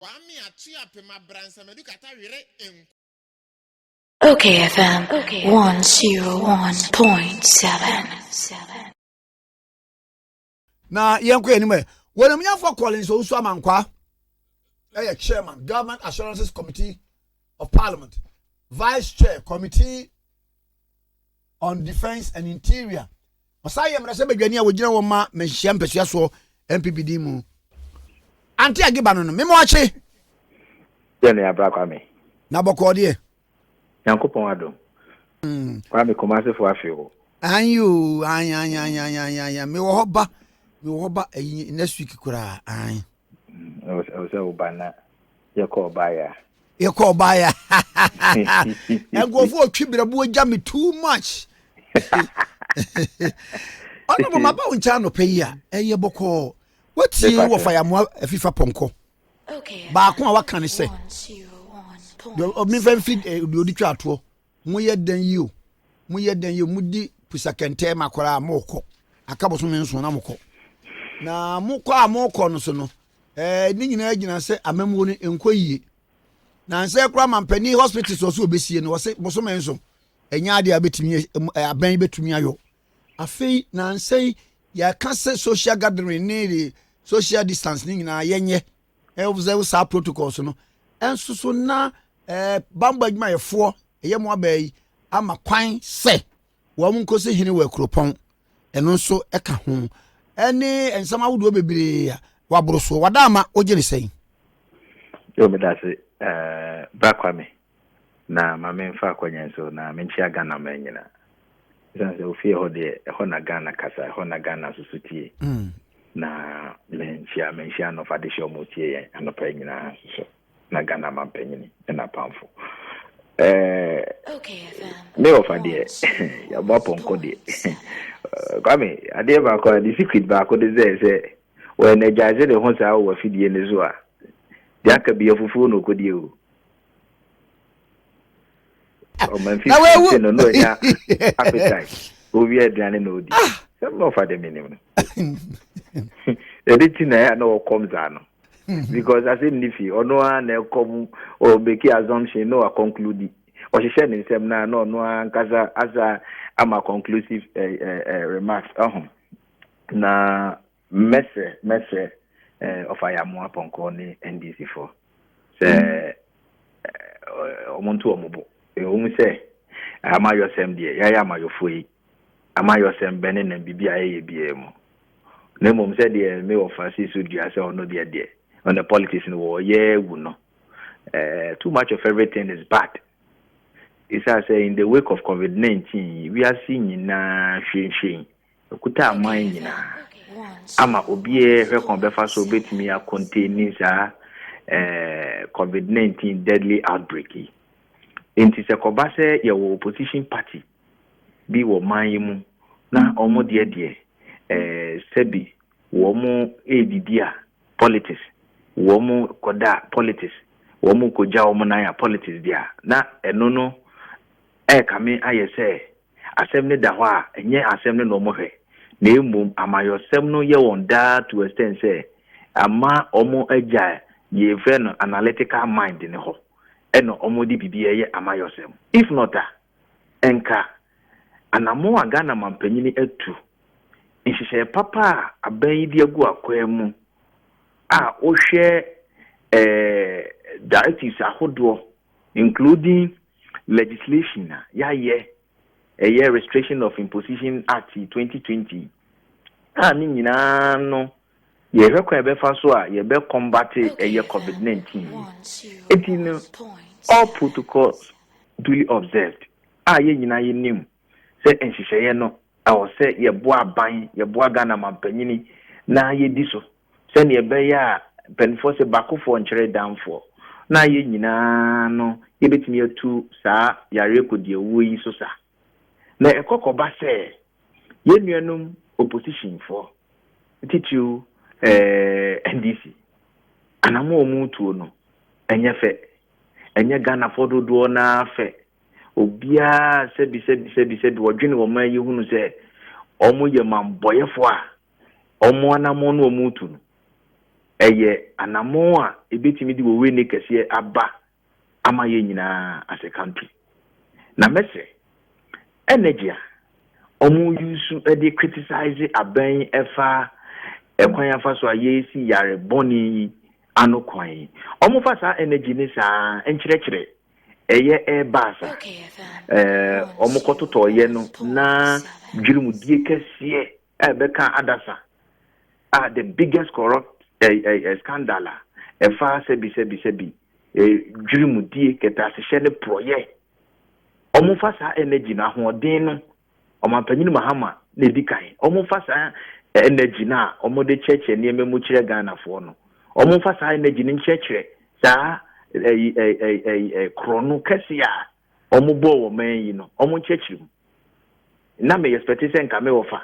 Kwame atua pema bransa medu kata wire en. Okay, FM 101.7. Na yenko anyway. When I'm for calling so amankwa. Chairman, Government Assurances Committee of Parliament, Vice Chair, Committee on Defence and Interior. Masaya mrasebe gania wojina woma menhia mpesua so MPPD mu. Anti agibano no memo ache. Yene abra kwame. Na boko de. Yankopon ado. Kwame komase fo afio. Anyu anya me wo hoba next week kura an. O se ubana yeko baya. Engofo otwibirabu agya me too much. Ono mama ba uncha no peyi a eye boko. Wetie wo fa ya mo afifa ponko. Ba ko a waka ne se. Do mi fan feed do odi twa ato. Mo ye dan yi o. Mudi pusakente makora moko. Akaboso me nso na moko. Na moko a moko no so no. Ni nyina agina se amamu no enkoyie. Na nse kura mampani hospital so obesie no wose boso me nso. Enya ade abetumi aban betumi ayo. Afei na nse ya kase social gathering ni social distance ni nyina yenye. Observe sa protocols no. Enso so na bamba adwuma yefo eyemo abai ama kwan se wo mu nkosi hini wa kropon eno nso eka ho ene ensama wodo bebre waboro so wadama ogene sei Yo me dase bakwame na mame mfa kwanya so na menchi aga na menyina zanze ofie hode ho na Ghana kasa ho na Ghana susutie na menchi no fadisho motie yen anopa nyina so na Ghana mampenyini na pamfo me ofade ya bopo nkode kwame ade ba ko the secret ba ko de ze when ejaje de ho sa wo fidie ne zo a de aka bi afufu no kodi o man fi no ya appetite o wi aduane na odi se mo ofade minim no editi na ya no comes ano because as in nifi ono na come o beki assumption no a conclude o se share nsem na no ankaza as a conclusive remarks na messe of ayamu aponko ni NDC for se omuntu omubo o se amayosem de ya amayofoi amayosem bene na bibia ye biemu na mom se de me ofasi so dia se ono de on the politics in war, no. Too much of everything is bad. It's as in the wake of COVID-19, we are seeing na shin. Kuta mind na. Ama obie rekonbefa so betimi a containing COVID-19 deadly outbreak. Inti se kobase ye opposition party bi wo manyimu na omo de sebi wo mo edidia politics. Womu koda politics womu koja womu na ya politics dia na eno no kame ayese asem ne da ho a enye asem ne no mo hwe na emum amayosem no ye wonda to extent say ama omo agya ye fe no analytical mind ne ho eno omo di bibia ye amayosem if not enka anamo aga na mampanyini atu nhihye papa aban di agu akwam o share directives ahodo including legislation a restriction of imposition act 2020 ni nyina no ye hwekwa be fa so a ye be combat COVID-19 etino all protocols duly observed ye nyina ye nim se enhihye no awo se ye boa ban ye boa Ghana mampanyini na ye di so send ye be ya penforce bakofo nkyere danfo na ye nyina no ye betimi atu saa yare kodie wo yi so sa na ekokoba se ye nuanum opposition for titu NDC anamo omutu no enye fe enye Ghana fododo na fe obia sebi wodwene wo man yi hunu se omo ye mamboyefo a omo anamo no omutu no eye anamo a ebetimi di wo we ne kese aba ama ye nyina as a country na mese energy omu use e criticize aban efa ekwan afa so ayesi yare boni anokwan omu fa sa energy ni sa enkyerɛkyerɛ eye basa omu kototo ye no na dwirumudie kese beka adasa the biggest corrupt scandal efa sebi dwirumudie keta se hye ne proye omu fa sa energy na hoden no omampanyini mahama na edikan omu fa sa energy na omu de cheche ne ememu kire Ghana fo no omu fa sa energy ni cheche sa krono kese a omu bo wo man yi no omu cheche na me expect say nka me wo fa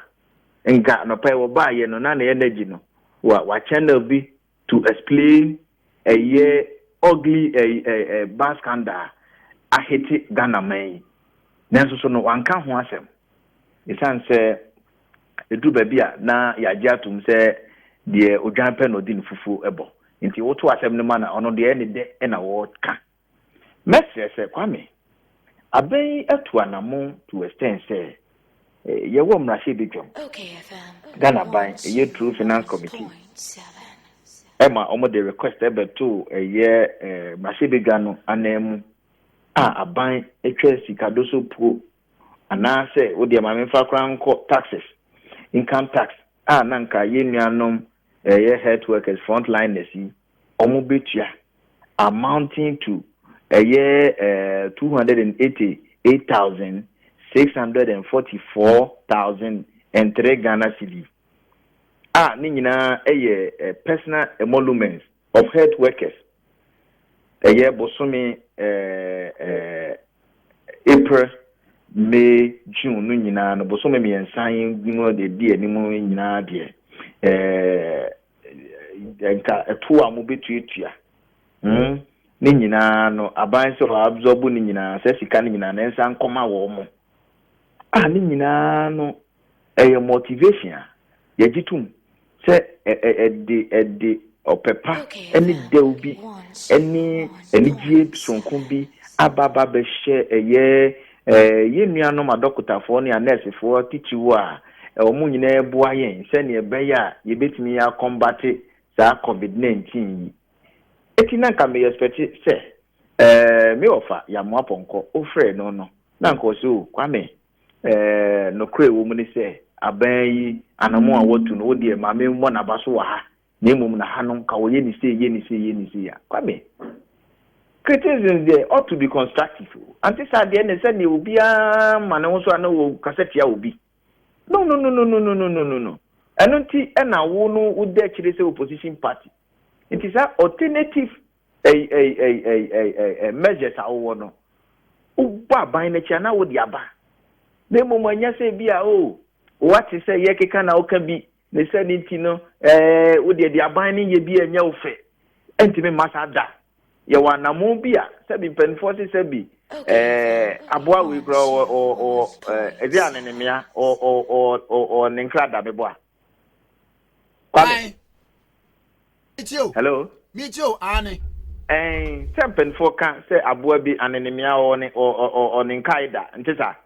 nka no pa wo ba ye no na energy no wa channel bi to explain a ugly bad scandal a hit Ghana man nanso so no wanka ho asem isan se edu babia na ya jatum se de odwan pe no din fufu ebo nti woto asem no ma na ono de ne de na wo ka message kwame aben atu anamo to extend say ye wo mrahye bidwom Ghana ban ye True Finance Committee Emma omo de request to ye mrahye bidwano anemu aban etwa sikadoso pro ana se wo de ma fa kran ko taxes income tax nanka ye nuanom ye health workers frontliners yi omo betua amounting to 288,644,003 Ghana cedis ni nyina personal emoluments of health workers bosome April, May, June no nyina no bosome me ensan no de die ni mu nyina de nka eto a mo betuatua ni nyina no aban so absorb ni nyina se sika ni nyina na ensan koma wo mo ni nyina no motivation ye gitum se de opepa any dew bi any gie sonko bi ababa be hye ye nuanom adokotafo ne nurse fo tichiwo a omu nyina eboa yen se ne ebe ya ye betimi ya combat za COVID-19 etina ka me expect se me ofa ya mo aponko ofre no na nko so kwame no kre wo mu ni se aban yi anamo a wotu no de ma me mo na baso wa ha na emum na hanom ka wo ye ni se ya kwame criticism there ought to be constructive anti sa de ne se ne obi a ma ne wo so ana wo kaseti a obi no enunti na wo no wo de kire se opposition party it is a alternative measures a wo no uba ban na chia na wo di aba na emum anya se bi a what is say ye keka na oka bi ne se ni ti no wo de aban ni ye bi anya wo fe entime masa da ye wa na mo bi a se bi penfo se bi aboa we kro o edi anemia o nenkra da bebo a kwame hello me too ane tempen for kan se aboa bi anemia o nenkaida ntisa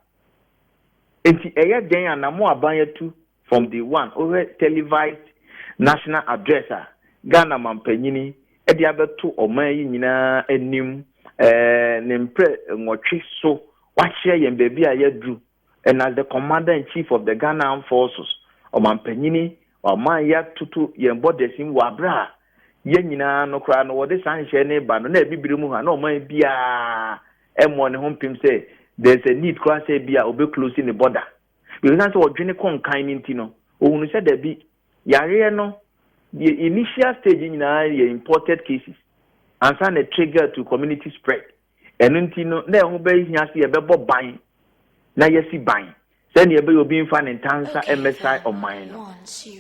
enti eye den anamo aban tu from the one over televised national addresser Ghana mampanyini edi abeto oman yi nyina anim nempre nwotwe so wahye yen baby a yadru and as the commander in chief of the Ghana Armed Forces omampanyini oman ya tutu yen borders in wabra yen nyina no kra no wode sanhye ne ba no na bibire mu ha na oman bia emo ne hompim say there's a need kra say bia obe closing the border because na so odwene kon kan ni ntino ohunu say da bi yare no the initial stage nyina ye imported cases and sign a trigger to community spread enunti na ho be hia se ye bebo ban na yesi ban se ne be obi mfa ne ntansa MSI oman no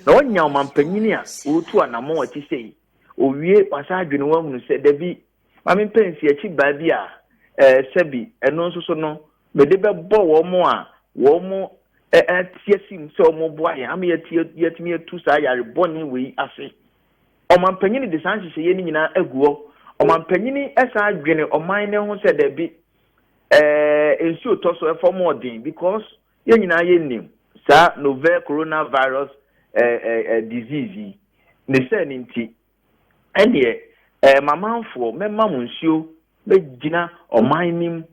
na onya omampanyini a otu anamo wati sei owie wasa adwene wa hunu se da bi mame pensi achi ba bi a sebi eno nso so no me de bebo wo mo a wo mo tiesim se o mo boa ya am yetimi etu sa yare boni we ase ɔmanpanyin de san hyehyɛ ni nyinaa aguo ɔmanpanyin ɛsan adwene ɔman ne ho sɛ da bi nsuo tɔ so ɛfɔ mɔden because yɛn nyinaa yɛnim saa novel coronavirus disease ne sɛ ne nti ɛneɛ mamanfoɔ mɛma mo nsuo bɛgyina ɔman nim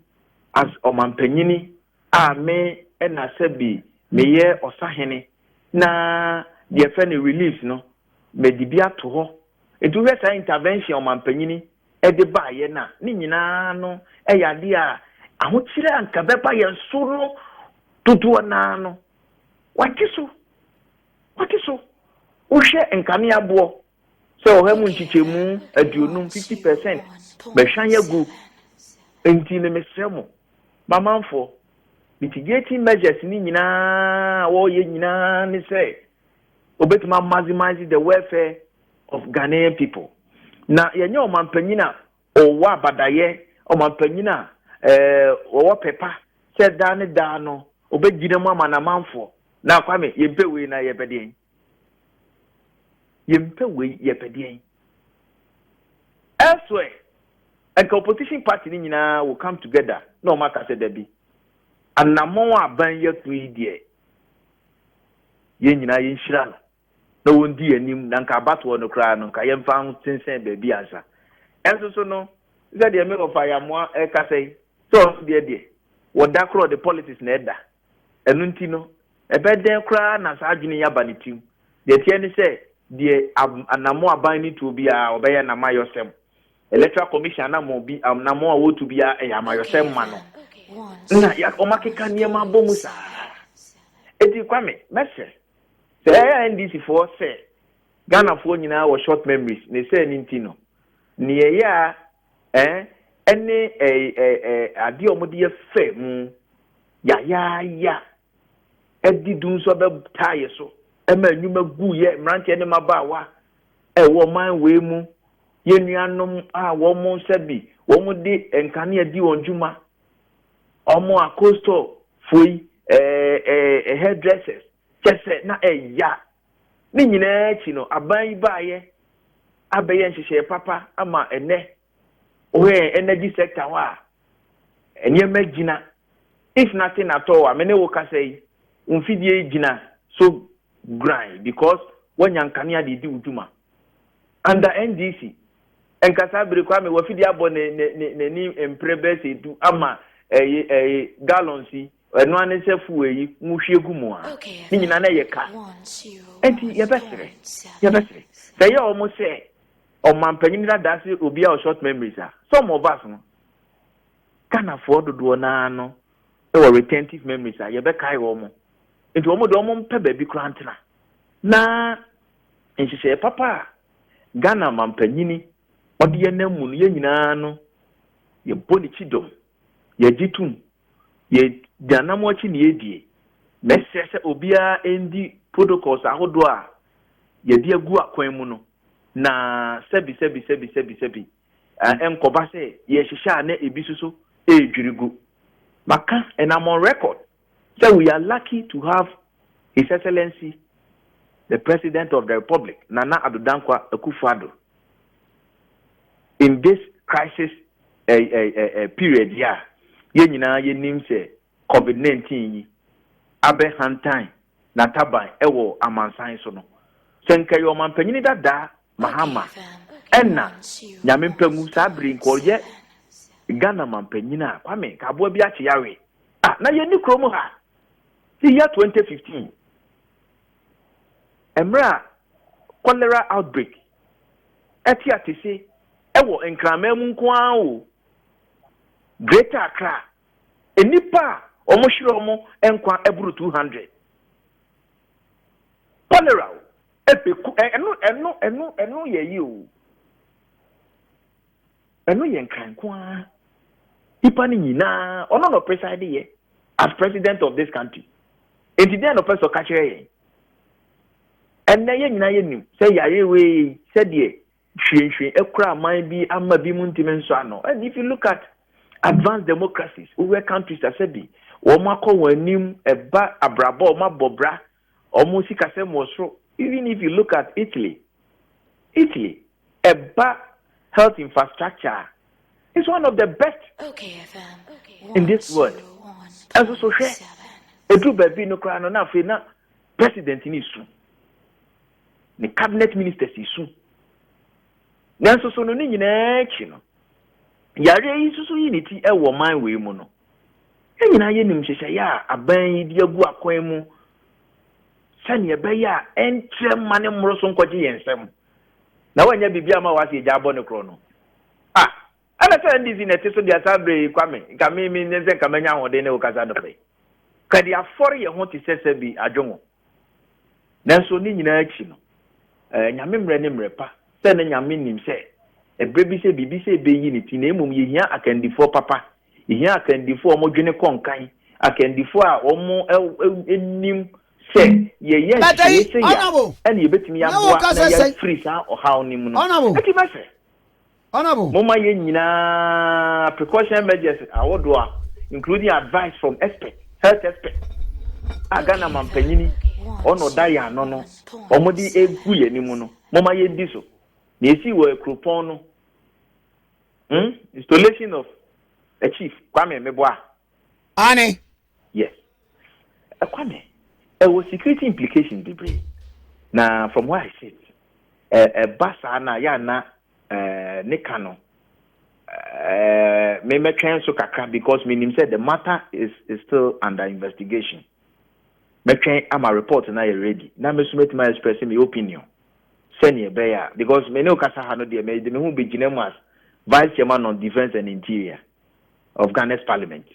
as ɔmanpanyin a me ɛna sɛ bi meyɛ ɔsahene na deɛ fɛ ne relief no mɛdi bi ato hɔ etu hwɛ saa intervention ɔmanpanyin ɛde baayɛ na ne nyinaa no ɛyɛ ade a ahokyere anka bɛba yɛn so no dodoɔ naa no wate so wohwɛ nkanea boɔ sɛ ɔha mu nkyikyɛmu 50% bɛhwan yɛgu enti ne mesrɛ mo mamanfoɔ mitigating measures ni nyinaa wɔyɛ nyinaa ne sɛ obetuma maximize the welfare of Ghanaian people na yenye ɔmanpanyin a ɔwɔ abadayɛ ɔmanpanyin a ɔwɔ pepa sɛ daa ne daa no obegyina mu amanamanfoɔ na kwame yɛmpɛwei na yɛpɛdeɛn elsewhere and opposition party ni nyinaa will come together na ɔmaka sɛ da bi anamɔn aban yɛ kuri deɛ yɛn nyinaa yɛnhyira no na wondi anim na nka abatoɔ no koraa no nka yɛmfa ho tensɛn baabi ansa ɛnso so no sɛ deɛ me ɔfa yamoa ɛka sɛ so deɛ wɔda korɔ the politics na ɛda ɛno nti no ɛbɛdɛn koraa na saa adwene yɛaba ne tim deɛ tiɛ ne sɛ deɛ anamɔ aban ne tuo biara ɔbɛyɛ namayɔsɛm electoral commission anamɔ a wɔtu biara ɛyɛ amayɔsɛm ma no na ya omakeka nneɛma bɔ mu saa eti kwame mɛsɛ sɛ NDC for sɛ Ghana for nyinaa wɔ short memories ne sɛ ne nti no ne yɛ a ɛne adeɛ ɔmo de yɛ fɛ mu ya ɛdi dum so bɛtaa yɛ so ɛma nnwuma gu yɛ mmeranteɛ ne mabaawa ɛwɔ man wei mu yɛ nuanom a wɔn mo sɛ bi wɔn mo de nkanea di wɔn dwuma ọmọ akosto foi hairdressers kyese na eya ni nyina echi no aban baaye abeye nhyehyɛ papa ama ene ohe energy sector wa enye magina if nothing at all amene wo ka say umfidie gina so grind because wanyankane ade di uduma under NDC enkasa bere kwa me wafidie abɔ ne ni emprebese du ama gallonsi eno ane se fueyi muhwe gu mu a ni nyina na yeka enti yebesere say ya omo se o mampanyin da dase obi a short memories a some of us no kana for dodo na no e were retentive memories a yebekai wo mo enti omo do omo mpa ba bi krantena na nhyehyɛ papa Ghana mampanyini ode ye namu no ye nyina no ye boni chidom ye jitum ye danamwachi ne yedie mesese obia endi protocols ahodo a ye di agu akwan mu no na sebi enkoba se ye hihya na ebi suso edwirigu maka and I'm on record so we are lucky to have His Excellency the President of the Republic Nana Addo Dankwa Akufo-Addo in this crisis period here ye nyina ye nim se COVID-19 yi abe hantan na taban ewo amansan so no senka yo mampanyini dada mahama enna nyame mpamu sabri nkoye Ghana mampanyina kwame ka abo bi ache yawe na ye ni kromo ha si year 2015 emra cholera outbreak eti atese ewo nkramam nko awo Greater Accra enipa omo hire omo enkwa eburu 200 cholera epeku enu ye yi o enu ye nkrankwa ipa ni nyina ono no preside ye as president of this country enti dey no person ka kire ye enne ye nyina ye nim say yare we say de hwenhwen ekura man bi amma bi mu ntime nso ano. And if you look at advanced democracies over countries that said be womako wanim eba abrabo ma bobra omo sikase mosro. Even if you look at Italy Italy, health infrastructure is one of the best in this world. As also share, a true baby no cry no na president in issue. The cabinet ministers issue. Nanso so no ni nyina chi no. Yare yi susu unity e wo man we mu no. Enyina ye nim hyehyɛ ya aban yi de agu akwan mu. Sane ebe ya entre mane mmoro so nkɔgye yensem. Na wanya bibia ma wase gya abɔ ne kro no. Ana sɛ ndizi na te so dia sabre kwame nka me nze nka manya hode ne okasa do pe. Ka dia afɔre ye ho te sese bi adwonwo. Nanso ni nyina achi no. Nyame mre ne mre pa. Sɛ ne nyame nim sɛ ebre bi sɛ bibi sɛ be yi ne ti na emum ye hia akandifo papa. Ye hia akandifo omo dwene konkan. Akandifo a omo enim sɛ ye ye sɛ ya. Ɛne ye betimi ya boa na ya free sa ohaw nim no. Eti mase. Honorable. Mama ye nyina precaution measures awodoa including advice from experts, health experts. Agana mampanyini ono daya no omodi egu ye nimu no. Mama ye di so. Na esi wo ekropon no. Installation of a chief Kwame Meboa. Ane. Yes. Kwame. There was security implications debre. Na from what I said, basa na ya na Nikano. Me trying so kakra because meaning said the matter is still under investigation. Me trying am a report na ready. Na me submit my expressing my opinion. Send ye bear because me no kasa ha no de me who be as vice chairman on defense and interior of Ghana's parliament.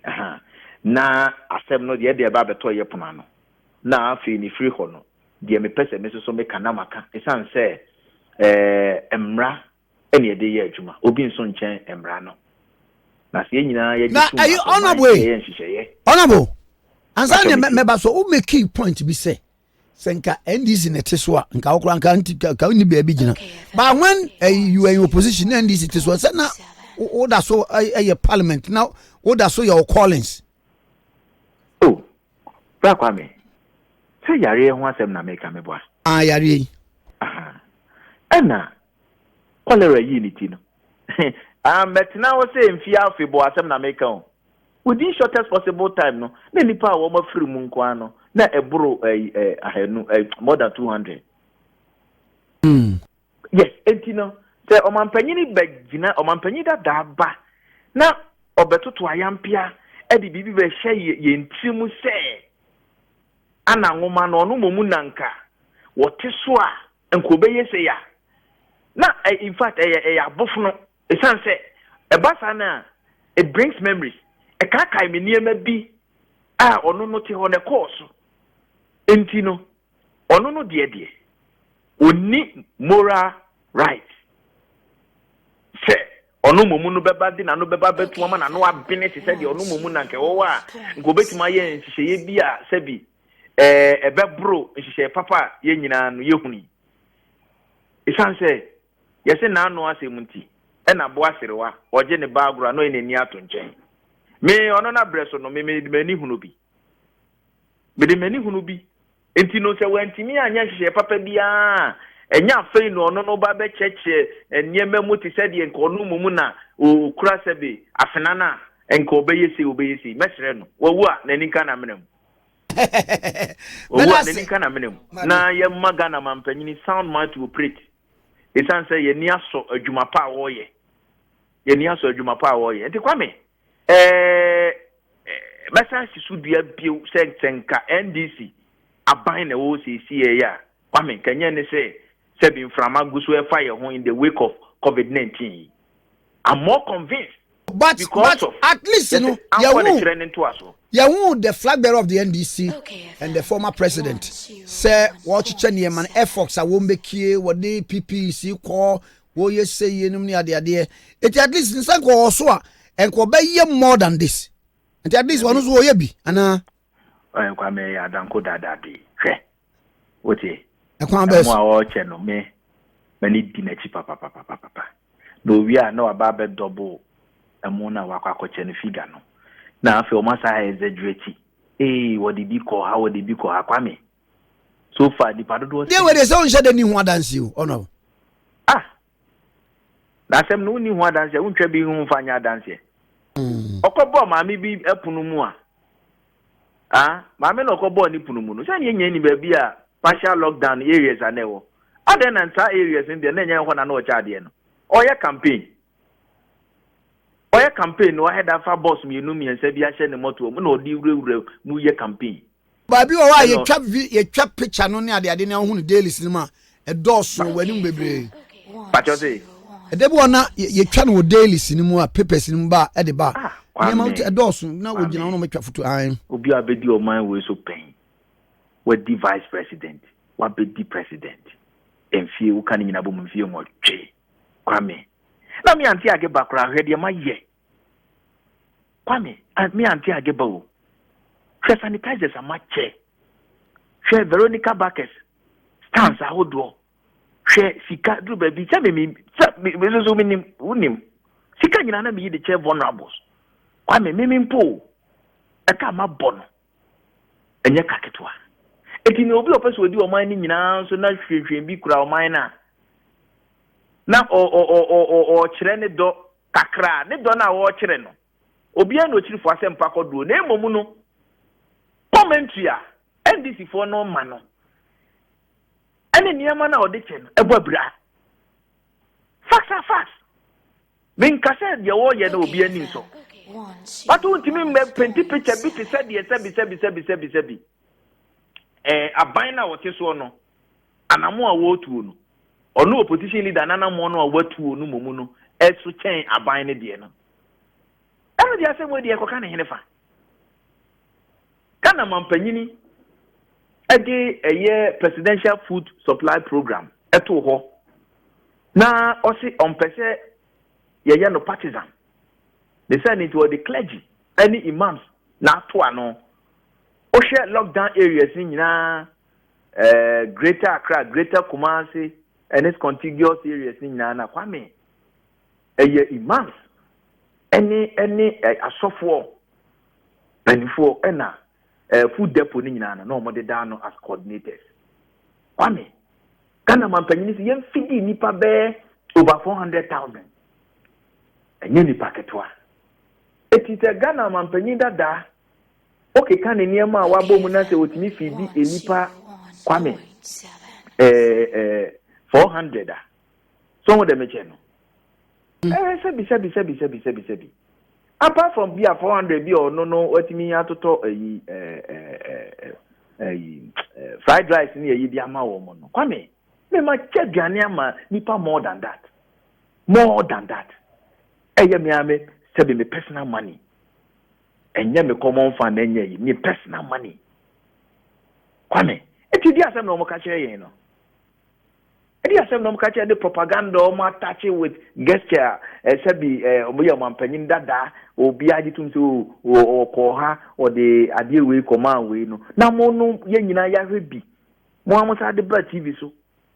Na asem no de ba beto ye pona no. Na afi ni free ho no. De me pese me so me kana maka. Esan say emra ene ye de ye adwuma obi nso nchen emra no na se nyina ye na ayi honorable ansa ne meba so o make key point bi say senka NDC net so a nka okura nka ka ni ba bi gina but when you are in opposition NDC te so say na o da so parliament now o da so your callings ba kwa me say yare ho asem na make me boa yare ana cholera unity no but now say mfia afebo asem na make on within shortest possible time no na nipa a wo ma free mu nkwa no na eburo ahenu more than 200 yes entino say omampanyini bagina omampanyini da ba na obetoto ayampia e di bibi be hye ye ntimu say ana nwoma no no momu nanka wote so a enkobe say ya na in fact abofno esan say ebasa na it brings memories e kaka me niema bi a ono no te ho ne course enti no ono no de oni moral right say ono momu no beba di na no beba betu ama na no abene se say de ono momu na nke wo a ngo betima ye nhihye bi a sabi ebebro nhihye papa ye nyina no ye huni esan say yese na anu asemunti e na bo aserewa oje ne baagura no enani ato nchen me ono na breso no me mani hunu bi me mani hunu bi enti no se wantimi anya hye papa bia enya fei no ono no ba be cheche eniema mu ti se de enko no mu na okura sebe afenana enko obeyesi mesre no wowu a nani ka na menem wowu a nani ka na menem na ye maga na mampanyini sound mind to operate. Esan say ye ni aso adwuma pa woye enti kwame basa sisu dua bio senka NDC aban na wo sisi ya kwame kanya ne say be inframa guso e fire ho in the wake of COVID-19. I'm more convinced but at least you know the flag bearer of the NDC and the former president say watch chenie man efforts a won bekie what the PPC call wo ye say yenum ni ade it at least in sanko also a enko be ye more than this and at least one so ye bi ana kwa me ya danko dadade hwe wotie ekwan be mo a wo che no me mani di na chi papa no wi a na aba be double amona wakwakoche no figure no na afi o masa exaggerate what did you call how did you call kwame so far the padodo they were the sound shade ni hu adansi o no Dasem no ni ho adanse wontwa bi hu mfanya adanse okobo maame bi epunu mu maame no okobo ni punu mu no se nye ni ba bi a partial lockdown areas anewo aden na nta areas ndi na nya ho na na o cha de no oye campaign no head afa boss mi enu mi ensa bi a hye ne moto mu na odi wurewure mu ye campaign ba bi o wa ye twa picture no ne ade ne ho no daily cinema e dosso wani bebre pachote Edebu ona ye twa no daily sinimu a papers nimu ba e de ba. Ye ma edosu na wogina no metwa foto an. Obi abedi o man we so pen. We di vice president, wa be di president. Enfie wo kan nyina bo mfie mo twe. Kwame. Na mi anti age bakra hwede ma ye. Kwame, mi anti age ba o. Hwe sanitizers ama che. Hwe Veronica Bakes. Stance ahodo. Hwe sika dru baby cha me so minim unim sika nyina na me de che vulnerables kwa me mpo e ka ma bono enye kaketwa eti ne obi opeso odi o man ni nyina so na hwehwe bi kura o man na o kire ne do kakra ne do na o kire no obi an o kirifo asempa kodo na emomu no commentary a NDC for no man no ene niama na odichen ebobra facts bin kase de wo ye na obi ani so watu ntimi me penti picture bi te said ye sebi aban na wote so no anamo a wo tuo no ono opposition leader nanamo no a watuo no momu no esu chen aban ne de no ene de asem we de ekoka ne henefa kana mampanyini ede eye presidential food supply program eto ho na osi ompese ye no partisan they said it was the clergy any imams na to ano o share lockdown areas in nyina greater Accra, greater Kumasi and its contiguous areas in nyina na kwame eye imams any asofo benifo ena food depot ni nyina na mo de da no as coordinators kwame kana mampanyini si yem fidi nipa be over 400,000 enye nipa ketwa etite Ghana mampanyin dada okay kan niema a wabo mu na se otimi fidi enipa kwame 400 so mo de meche no sebi apart from bia 400 bi no otimi atoto fried rice ni eyi bi ama wo mo no kwame me ma cheduane ama nipa more than that eye me ame sebi me personal money enye me common fund enye yi me personal money kwame eti di asem no mo ka kire yen no edi asem no mo ka kire the propaganda o mo attach with gesture sebi omo ye mampanyin dada obi agitum so o ko ha o de ade we command we no na mo no ye nyina ya hwebi mo amusa de ba TV so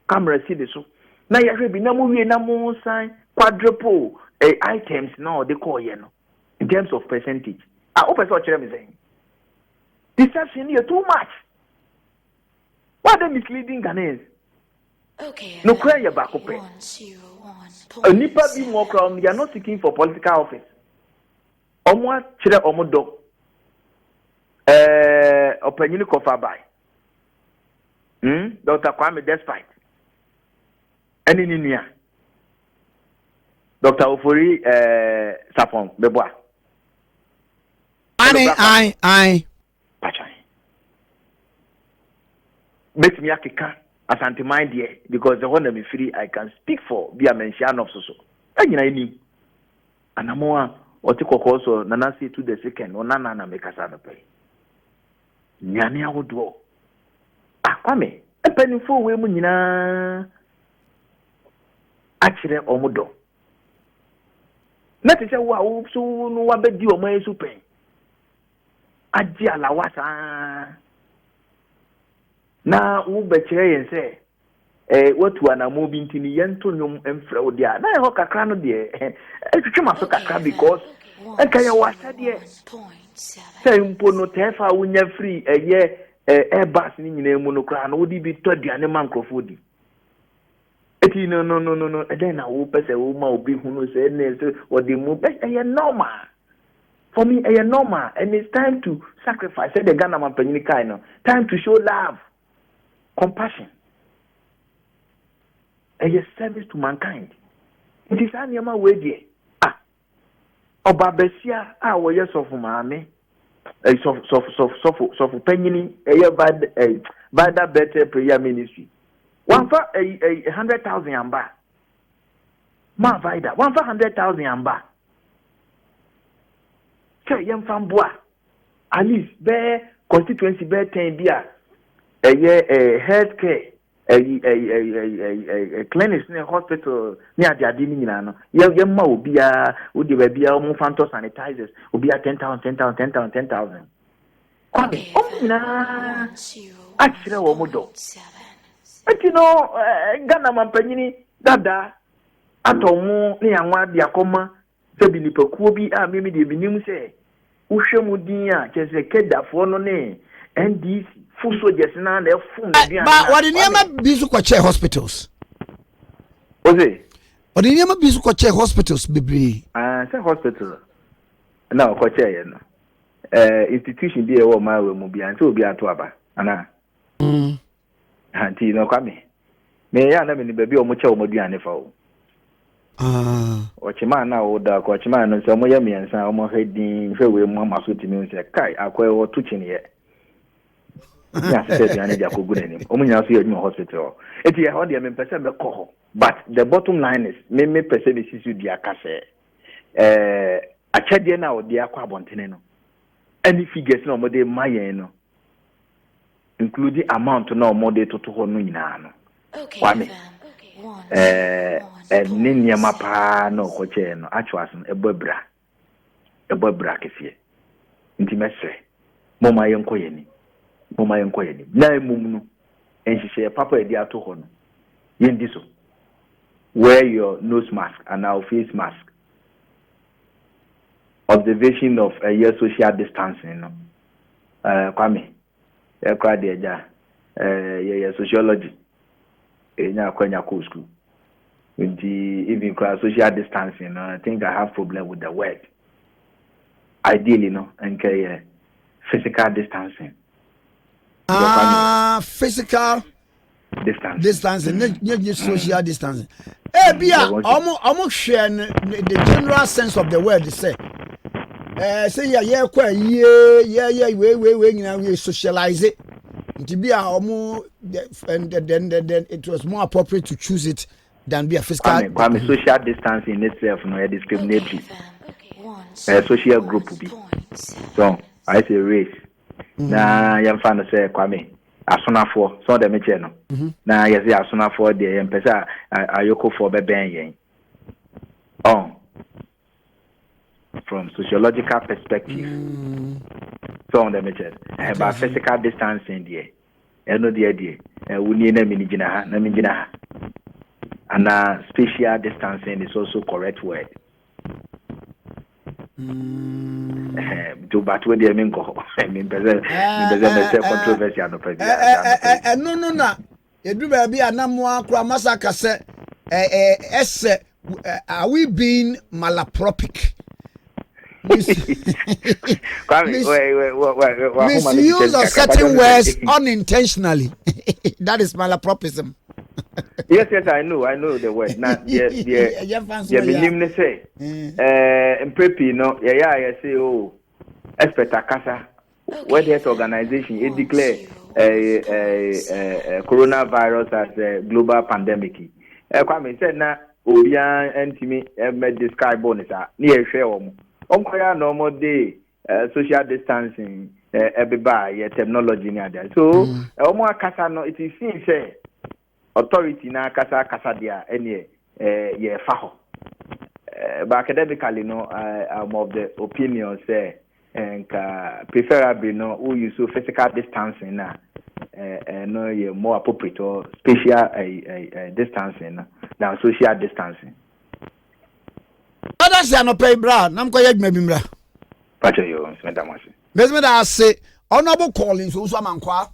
camera see de so na ya hwebi na mo wie na mo san quadruple items now they call you know in terms of percentage. I hope I saw me saying deception here too much. Why are they misleading Ghanaians? Okay. No cry your back up. A nipa be more crown, they are not seeking for political office. Omwa chire omodo opinion kofa by. Dr. Kwame Despite. Any ninia. Dr. Ofori Sapon Beboa. Ai. Pachai. Bet me akeka asante mind there because the one that me free I can speak for be a mention of so. Anyina ni. Anamoa otikoko so nana say to the second onana na make asa no pay. Nyane awodo. Kwame, epanifo we mu nyina akire omodo. Na te se wa wo so no wa bedi o man super agi alawasa na wo be kire yen se watu anamo bi ntini yento nyom emfra wo dia na ho kakra no de etwetwe so kakra because enka ye wasa de se mpo no tefa wo nya free airbus ni nyina mu no kra no wo di bi to aduane man krofo di eti enti no and then I will pass a woman will be who knows or the move normal for me normal and it's time to sacrifice the Ghana man penny time to show love compassion a service to mankind it is anyama way there Oba besia wo yes of maame so penny bad better prayer ministry one for 100,000 amba ma vida one for 100,000 amba say yam fan boa at least be constituency be 10 bia healthcare clinics in hospital near the adini no yam ma obia wo de ba bia mo fanto sanitizers obia 10,000 kwame na akira wo modo etino Ghana mampanyini dada atomu ne yanwa de akoma se bi nipakuo bi a memi de binim se wohwemu din a kese kedafo no ne NDC full soldiers na fun dia ba wadi niam bisu kwa che hospitals oze wadi niam bisu kwa che hospitals bibri say hospital na kwa che ye no institution bi e wo ma we mu bia nti obi ato aba ana anti no kwame me ya na me ni baby o mu che o moduane fa o ochima na o da ko ochima no so mo ya miensa o mo hedin fe we mu amaso timi nse kai akwa wo to chinye ya se bi ane ja ko gunenim o mu nya so ya nyum hospital eti ya ho de me pese me ko ho but the bottom line is me pese be sisu di akase achade na o de akwa abontene no any figures na mo de mayen no including amount na mo de toto ho no nyina no kwame nini mapa no koche no achwas no ebobra kefie nti mese moma yenkoyeni na emum no enhihye papa edi ato ho no yendi so wear your nose mask and our face mask observation of your social distancing no kwame kwa de ja sociology enya kwanya ko school even class social distancing I think I have problem with the word ideally no and physical distancing physical distancing social distancing bia omo share the general sense of the word say kwa we nyina we socialize it to be and then it was more appropriate to choose it than be a physical. Social distancing in itself no discriminatory. Social group be. So I say race. Na yam fan say kwame asonafo so de meche no. Na yesi asonafo de yam pesa ayoko for be ben yen. From sociological perspective. So on the meche. But physical distancing there. Eno there. Wuni na minigina ha. And spatial distancing is also correct word. To but when they mean go, I mean, controversy and no. You do baby and Namwa Kramasaka said, are we being malapropic? Misuse of certain words unintentionally. That is malapropism. Yes, I know the word. Now, yeah, minimum say, preppy, no, yeah, say, oh, expert Akasa, World Health Organization, it declare coronavirus as a global pandemic. Kwame said, na, Obian and Timmy, made the sky bonus, near share Onkoya normal day, social distancing, everybody, technology, so, Omo Akasa, no, it is seen, say, authority na kasa dia any ye faho but academically no I'm of the opinion say and preferably no who use physical distancing na no ye more appropriate or spatial distancing than social distancing. Others are no pay bra nam ko yegma bimra pacho yo smedamase mesmeda say honorable Collins so amankwa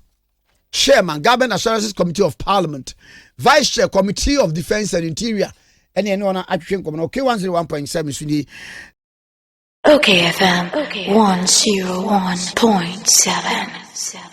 Chairman, Government Assurances Committee of Parliament, Vice Chair Committee of Defence and Interior ɛne ɛne ɔna atwetwe nkɔmɔ na K101.7 so ni OKFM 101.7